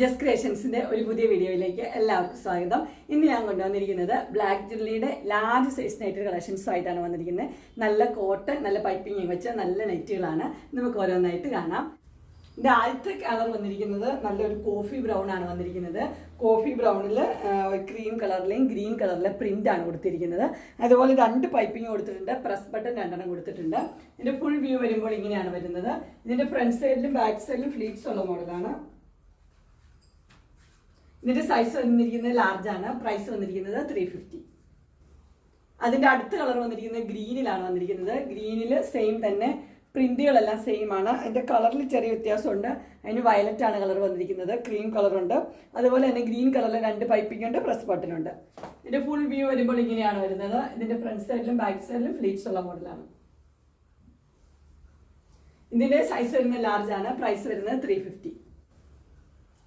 Just ക്രിയേഷൻസിന്റെ ഒരു പുതിയ വീഡിയോയിലേക്ക് എല്ലാവർക്കും സ്വാഗതം. ഇന്ന് ഞാൻ കൊണ്ടുവന്നിരിക്കുന്നത് ബ്ലാക്ക് ജ്വല്ലറിയുടെ ലാർജ് സൈസ് നൈറ്റ് കളക്ഷൻസും ആയിട്ടാണ് വന്നിരിക്കുന്നത്. നല്ല കോട്ടൺ, നല്ല പൈപ്പിംഗ് വെച്ച നല്ല നൈറ്റുകളാണ്. നമുക്ക് ഓരോന്നായിട്ട് കാണാം. ഇതിന്റെ ആദ്യത്തെ കളർ വന്നിരിക്കുന്നത് നല്ലൊരു കോഫി ബ്രൗൺ ആണ് വന്നിരിക്കുന്നത്. കോഫി ബ്രൗണിൽ ക്രീം കളറിലെയും ഗ്രീൻ കളറിലെ പ്രിന്റ് ആണ് കൊടുത്തിരിക്കുന്നത്. അതുപോലെ രണ്ട് പൈപ്പിംഗ് കൊടുത്തിട്ടുണ്ട്, പ്രസ് ബട്ടൺ രണ്ടെണ്ണം കൊടുത്തിട്ടുണ്ട്. ഇതിന്റെ ഫുൾ വ്യൂ വരുമ്പോൾ ഇങ്ങനെയാണ് വരുന്നത്. ഇതിന്റെ ഫ്രണ്ട് സൈഡിലും ബാക്ക് സൈഡിലും ഫ്ലീറ്റ്സ് ഉള്ള മോഡലാണ്. ഇതിന്റെ സൈസ് വന്നിരിക്കുന്നത് ലാർജ് ആണ്. പ്രൈസ് വന്നിരിക്കുന്നത് 350. അതിന്റെ അടുത്ത കളർ വന്നിരിക്കുന്നത് ഗ്രീനിലാണ് വന്നിരിക്കുന്നത്. ഗ്രീനിൽ സെയിം തന്നെ, പ്രിന്റുകളെല്ലാം സെയിം ആണ്. അതിന്റെ കളറിൽ ചെറിയ വ്യത്യാസമുണ്ട്. അതിന് വയലറ്റ് ആണ് കളർ വന്നിരിക്കുന്നത്, ക്രീം കളറുണ്ട്. അതുപോലെ തന്നെ ഗ്രീൻ കളറിൽ രണ്ട് പൈപ്പിംഗ് ഉണ്ട്, പ്രസ് ബട്ടൺ ഉണ്ട്. ഇതിന്റെ ഫുൾ വ്യൂ വരുമ്പോൾ ഇങ്ങനെയാണ് വരുന്നത്. ഇതിന്റെ ഫ്രണ്ട് സൈഡിലും ബാക്ക് സൈഡിലും ഫ്ലീറ്റ്സ് ഉള്ള മോഡലാണ്. ഇതിന്റെ സൈസ് വരുന്നത് ലാർജ് ആണ്. പ്രൈസ് വരുന്നത് 350.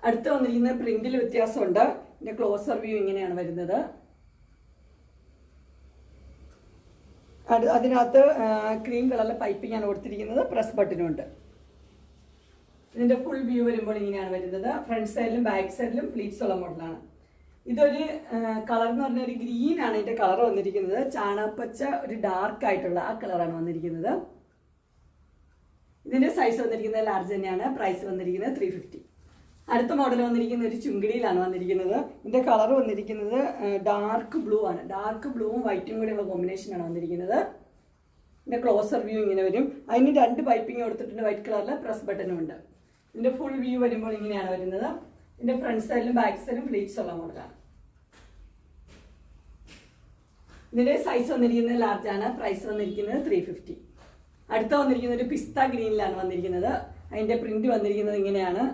അടുത്ത് വന്നിരിക്കുന്ന പ്രിന്റിൽ വ്യത്യാസമുണ്ട്. ഇതിന്റെ ക്ലോസർ വ്യൂ ഇങ്ങനെയാണ് വരുന്നത്. അതിനകത്ത് ക്രീം കളറിലെ പൈപ്പിംഗ് ആണ് കൊടുത്തിരിക്കുന്നത്, പ്രസ് ബട്ടനും ഉണ്ട്. ഇതിന്റെ ഫുൾ വ്യൂ വരുമ്പോൾ ഇങ്ങനെയാണ് വരുന്നത്. ഫ്രണ്ട് സൈഡിലും ബാക്ക് സൈഡിലും ഫ്ലീറ്റ്സ് ഉള്ള മോഡലാണ്. ഇതൊരു കളർ എന്ന് പറഞ്ഞാൽ ഒരു ഗ്രീൻ ആണ് ഇതിന്റെ കളർ വന്നിരിക്കുന്നത്. ചാണകപ്പച്ച ഒരു ഡാർക്ക് ആയിട്ടുള്ള ആ കളറാണ് വന്നിരിക്കുന്നത്. ഇതിന്റെ സൈസ് വന്നിരിക്കുന്നത് ലാർജ് തന്നെയാണ്. പ്രൈസ് വന്നിരിക്കുന്നത് 350. അടുത്ത മോഡൽ വന്നിരിക്കുന്ന ഒരു ചുങ്കിടിയിലാണ് വന്നിരിക്കുന്നത്. ഇതിന്റെ കളർ വന്നിരിക്കുന്നത് ഡാർക്ക് ബ്ലൂ ആണ്. ഡാർക്ക് ബ്ലൂവും വൈറ്റും കൂടെയുള്ള കോമ്പിനേഷനാണ് വന്നിരിക്കുന്നത്. ഇതിന്റെ ക്ലോസർ വ്യൂ ഇങ്ങനെ വരും. അതിന് രണ്ട് പൈപ്പിംഗ് കൊടുത്തിട്ടുണ്ട്, വൈറ്റ് കളറിൽ പ്രസ് ബട്ടനും ഉണ്ട്. ഇതിന്റെ ഫുൾ വ്യൂ വരുമ്പോൾ ഇങ്ങനെയാണ് വരുന്നത്. ഇതിന്റെ ഫ്രണ്ട് സൈഡിലും ബാക്ക് സൈഡിലും ഫ്ലീറ്റ്സ് ഉള്ള മോഡലാണ്. ഇതിന്റെ സൈസ് വന്നിരിക്കുന്നത് ലാർജ് ആണ്. പ്രൈസ് വന്നിരിക്കുന്നത് 350. അടുത്ത വന്നിരിക്കുന്നത് ഒരു പിസ്ത ഗ്രീനിലാണ് വന്നിരിക്കുന്നത്. അതിന്റെ പ്രിന്റ് വന്നിരിക്കുന്നത് ഇങ്ങനെയാണ്.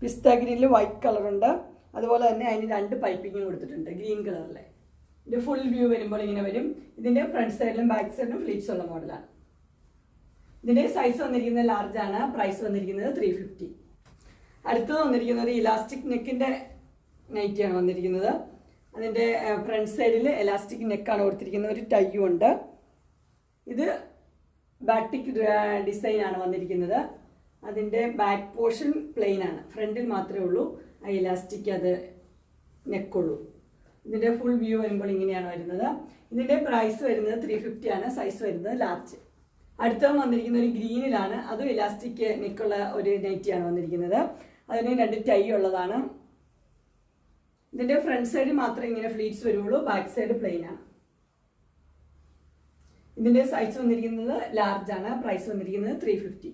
പിസ്ത ഗ്രീനിൽ വൈറ്റ് കളറുണ്ട്. അതുപോലെ തന്നെ അതിന് രണ്ട് പൈപ്പിംഗ് കൊടുത്തിട്ടുണ്ട്, ഗ്രീൻ കളറിലെ. ഇതിന്റെ ഫുൾ വ്യൂ വരുമ്പോൾ ഇങ്ങനെ വരും. ഇതിന്റെ ഫ്രണ്ട് സൈഡിലും ബാക്ക് സൈഡിലും ഫ്ലീറ്റ്സ് ഉള്ള മോഡലാണ്. ഇതിന്റെ സൈസ് വന്നിരിക്കുന്നത് ലാർജ് ആണ്. പ്രൈസ് വന്നിരിക്കുന്നത് 350. അടുത്തത് വന്നിരിക്കുന്നത് ഒരു ഇലാസ്റ്റിക് നെക്കിന്റെ നൈറ്റിയാണ് വന്നിരിക്കുന്നത്. അതിന്റെ ഫ്രണ്ട് സൈഡിൽ എലാസ്റ്റിക് നെക്കാണ് കൊടുത്തിരിക്കുന്നത്. ഒരു ടൈയും ഉണ്ട്. ഇത് ബാറ്റിക് ഡിസൈൻ ആണ് വന്നിരിക്കുന്നത്. അതിൻ്റെ ബാക്ക് പോർഷൻ പ്ലെയിൻ ആണ്, ഫ്രണ്ടിൽ മാത്രമേ ഉള്ളൂ ആ ഇലാസ്റ്റിക്, അത് നെക്കുള്ളൂ. ഇതിൻ്റെ ഫുൾ വ്യൂ വരുമ്പോൾ ഇങ്ങനെയാണ് വരുന്നത്. ഇതിൻ്റെ പ്രൈസ് വരുന്നത് 350 ആണ്. സൈസ് വരുന്നത് ലാർജ്. അടുത്തത് വന്നിരിക്കുന്ന ഒരു ഗ്രീനിലാണ്. അതും ഇലാസ്റ്റിക് നെക്കുള്ള ഒരു നൈറ്റിയാണ് വന്നിരിക്കുന്നത്. അതിന് രണ്ട് ടൈ ഉള്ളതാണ്. ഇതിൻ്റെ ഫ്രണ്ട് സൈഡ് മാത്രമേ ഇങ്ങനെ ഫ്ലീറ്റ്സ് വരുള്ളൂ, ബാക്ക് സൈഡ് പ്ലെയിൻ ആണ്. ഇതിൻ്റെ സൈസ് വന്നിരിക്കുന്നത് ലാർജ് ആണ്. പ്രൈസ് വന്നിരിക്കുന്നത് 350.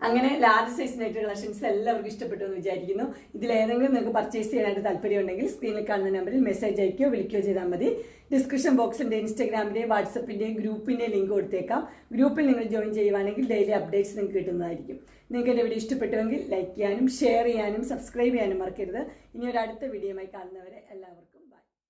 അങ്ങനെ ലാർജ് സൈസ് നൈറ്റ് കളക്ഷൻസ് എല്ലാവർക്കും ഇഷ്ടപ്പെട്ടു എന്ന് വിചാരിക്കുന്നു. ഇതിലേതെങ്കിലും നിങ്ങൾക്ക് പർച്ചേസ് ചെയ്യാനായിട്ട് താല്പര്യമുണ്ടെങ്കിൽ സ്ക്രീനിൽ കാണുന്ന നമ്പറിൽ മെസ്സേജ് അയക്കുകയോ വിളിക്കുകയോ ചെയ്താൽ മതി. ഡിസ്ക്രിപ്ഷൻ ബോക്സിൻ്റെ ഇൻസ്റ്റാഗ്രാമിൻ്റെയും വാട്സപ്പിൻ്റെയും ഗ്രൂപ്പിൻ്റെയും ലിങ്ക് കൊടുത്തേക്കാം. ഗ്രൂപ്പിൽ നിങ്ങൾ ജോയിൻ ചെയ്യുവാണെങ്കിൽ ഡെയിലി അപ്ഡേറ്റ്സ് നിങ്ങൾക്ക് കിട്ടുന്നതായിരിക്കും. നിങ്ങൾക്ക് എൻ്റെ വീഡിയോ ഇഷ്ടപ്പെട്ടുവെങ്കിൽ ലൈക്ക് ചെയ്യാനും ഷെയർ ചെയ്യാനും സബ്സ്ക്രൈബ് ചെയ്യാനും മറക്കരുത്. ഇനി ഒരു അടുത്ത വീഡിയോയുമായി കാണുന്നവരെ എല്ലാവർക്കും